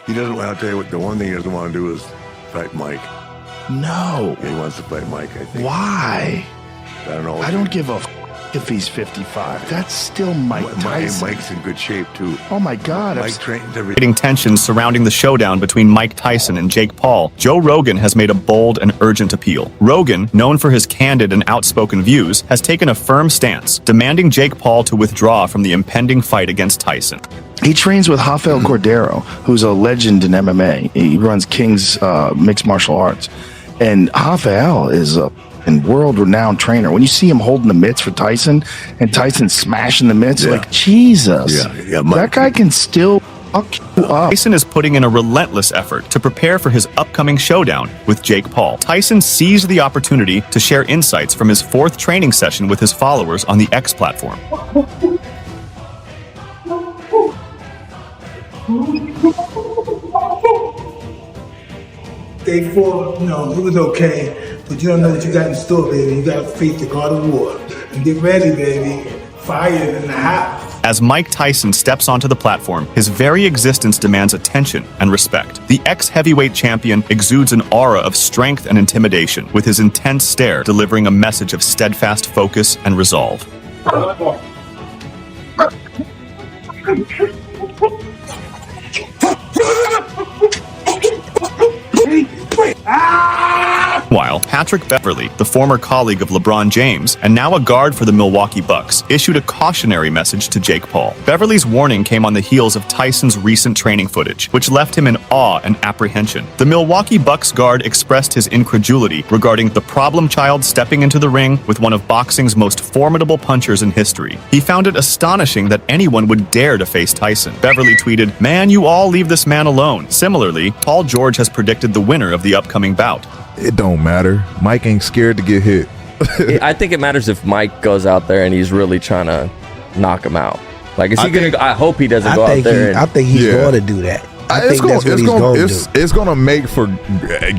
He doesn't want to tell you what the one thing he doesn't want to do is fight Mike. No. Yeah, he wants to fight Mike, I think. Why? I don't know. I don't give a if he's 55. That's still Mike Tyson. Mike's in good shape, too. Oh, my God. Mike trains every... Tensions surrounding the showdown between Mike Tyson and Jake Paul, Joe Rogan has made a bold and urgent appeal. Rogan, known for his candid and outspoken views, has taken a firm stance, demanding Jake Paul to withdraw from the impending fight against Tyson. He trains with Rafael Cordero, who's a legend in MMA. He runs King's Mixed Martial Arts. And Rafael is a world-renowned trainer. When you see him holding the mitts for Tyson, and Tyson smashing the mitts, like, Jesus, that guy can still fuck you up. Tyson is putting in a relentless effort to prepare for his upcoming showdown with Jake Paul. Tyson seized the opportunity to share insights from his 4th training session with his followers on the X platform. Day 4, it was okay. But you don't know what you got in store, baby. You got to face the God of War. And get ready, baby. Fire in the house. As Mike Tyson steps onto the platform, his very existence demands attention and respect. The ex-heavyweight champion exudes an aura of strength and intimidation, with his intense stare delivering a message of steadfast focus and resolve. While Patrick Beverley, the former colleague of LeBron James and now a guard for the Milwaukee Bucks, issued a cautionary message to Jake Paul. Beverley's warning came on the heels of Tyson's recent training footage, which left him in awe and apprehension. The Milwaukee Bucks guard expressed his incredulity regarding the problem child stepping into the ring with one of boxing's most formidable punchers in history. He found it astonishing that anyone would dare to face Tyson. Beverley tweeted, "Man, you all leave this man alone." Similarly, Paul George has predicted the winner of the upcoming bout. It don't matter. Mike ain't scared to get hit. I think it matters if Mike goes out there and he's really trying to knock him out. Like, is he going to? I hope he doesn't go out there. I think he's going to do that. I think that's what he's going to do. It's going to make for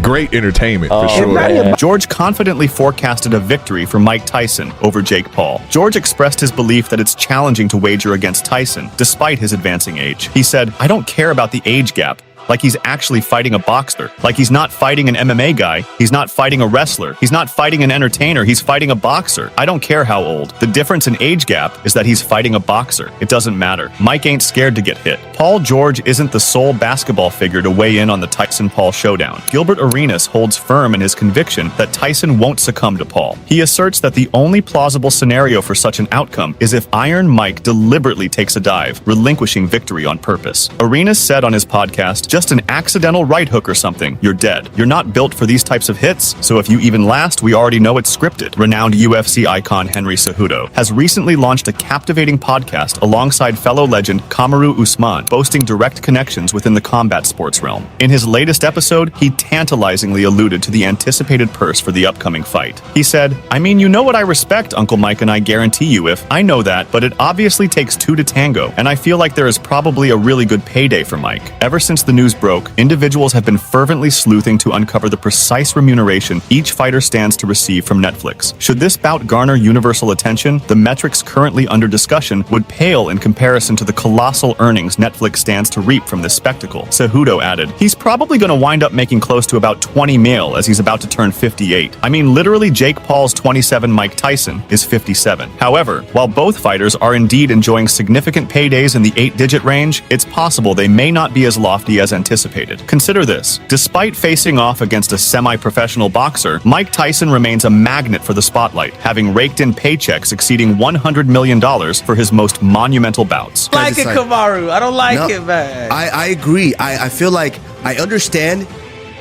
great entertainment, for sure. Man. George confidently forecasted a victory for Mike Tyson over Jake Paul. George expressed his belief that it's challenging to wager against Tyson, despite his advancing age. He said, "I don't care about the age gap. Like he's actually fighting a boxer. Like he's not fighting an MMA guy. He's not fighting a wrestler. He's not fighting an entertainer. He's fighting a boxer. I don't care how old. The difference in age gap is that he's fighting a boxer. It doesn't matter. Mike ain't scared to get hit." Paul George isn't the sole basketball figure to weigh in on the Tyson-Paul showdown. Gilbert Arenas holds firm in his conviction that Tyson won't succumb to Paul. He asserts that the only plausible scenario for such an outcome is if Iron Mike deliberately takes a dive, relinquishing victory on purpose. Arenas said on his podcast, "Just an accidental right hook or something, you're dead. You're not built for these types of hits, so if you even last, we already know it's scripted." Renowned UFC icon Henry Cejudo has recently launched a captivating podcast alongside fellow legend Kamaru Usman, boasting direct connections within the combat sports realm. In his latest episode, he tantalizingly alluded to the anticipated purse for the upcoming fight. He said, "I mean, you know what I respect, Uncle Mike, and I guarantee you if I know that, but it obviously takes 2 to tango, and I feel like there is probably a really good payday for Mike." Ever since the news broke, individuals have been fervently sleuthing to uncover the precise remuneration each fighter stands to receive from Netflix. Should this bout garner universal attention, the metrics currently under discussion would pale in comparison to the colossal earnings Netflix stands to reap from this spectacle. Cejudo added, "He's probably going to wind up making close to about 20 mil as he's about to turn 58. I mean, literally Jake Paul's 27, Mike Tyson is 57. However, while both fighters are indeed enjoying significant paydays in the 8-digit range, it's possible they may not be as lofty as anticipated. Consider this. Despite facing off against a semi-professional boxer, Mike Tyson remains a magnet for the spotlight, having raked in paychecks exceeding $100 million for his most monumental bouts. I don't like it, Kamaru. I don't like it, man. I agree. I feel like I understand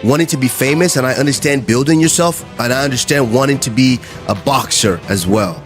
wanting to be famous, and I understand building yourself, and I understand wanting to be a boxer as well,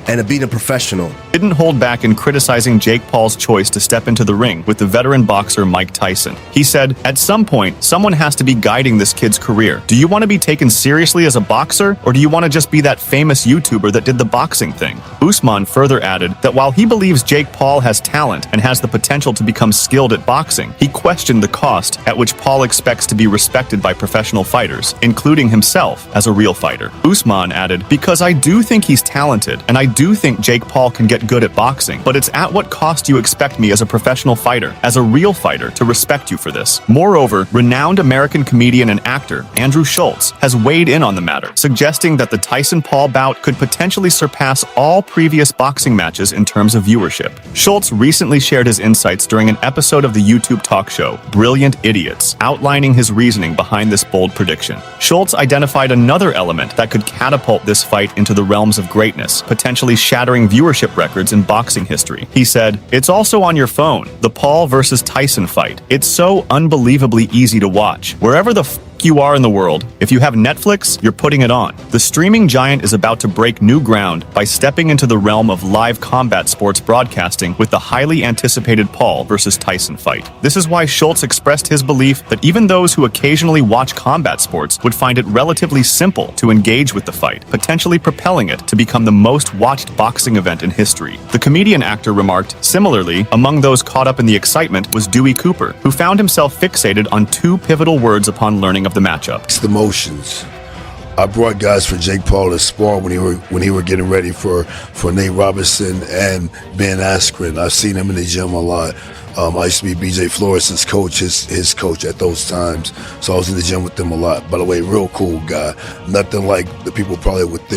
and being a professional. Didn't hold back in criticizing Jake Paul's choice to step into the ring with the veteran boxer Mike Tyson. He said, "At some point, someone has to be guiding this kid's career. Do you want to be taken seriously as a boxer, or do you want to just be that famous YouTuber that did the boxing thing?" Usman further added that while he believes Jake Paul has talent and has the potential to become skilled at boxing, he questioned the cost at which Paul expects to be respected by professional fighters, including himself as a real fighter. Usman added, "Because I do think he's talented, and I do think Jake Paul can get that good at boxing, but it's at what cost you expect me as a professional fighter, as a real fighter, to respect you for this. Moreover, renowned American comedian and actor Andrew Schultz has weighed in on the matter, suggesting that the Tyson-Paul bout could potentially surpass all previous boxing matches in terms of viewership. Schultz recently shared his insights during an episode of the YouTube talk show Brilliant Idiots, outlining his reasoning behind this bold prediction. Schultz identified another element that could catapult this fight into the realms of greatness, potentially shattering viewership records in boxing history. He said, "It's also on your phone, the Paul versus Tyson fight. It's so unbelievably easy to watch. Wherever the you are in the world, if you have Netflix, you're putting it on." The streaming giant is about to break new ground by stepping into the realm of live combat sports broadcasting with the highly anticipated Paul versus Tyson fight. This is why Schultz expressed his belief that even those who occasionally watch combat sports would find it relatively simple to engage with the fight, potentially propelling it to become the most watched boxing event in history. The comedian actor remarked, similarly, among those caught up in the excitement was Dewey Cooper, who found himself fixated on two pivotal words upon learning of the matchup. It's the motions. I brought guys for Jake Paul to spar when he were getting ready for Nate Robinson and Ben Askren. I've seen him in the gym a lot. I used to be BJ Flores' coach, his coach at those times. So I was in the gym with them a lot. By the way, real cool guy. Nothing like the people probably would think.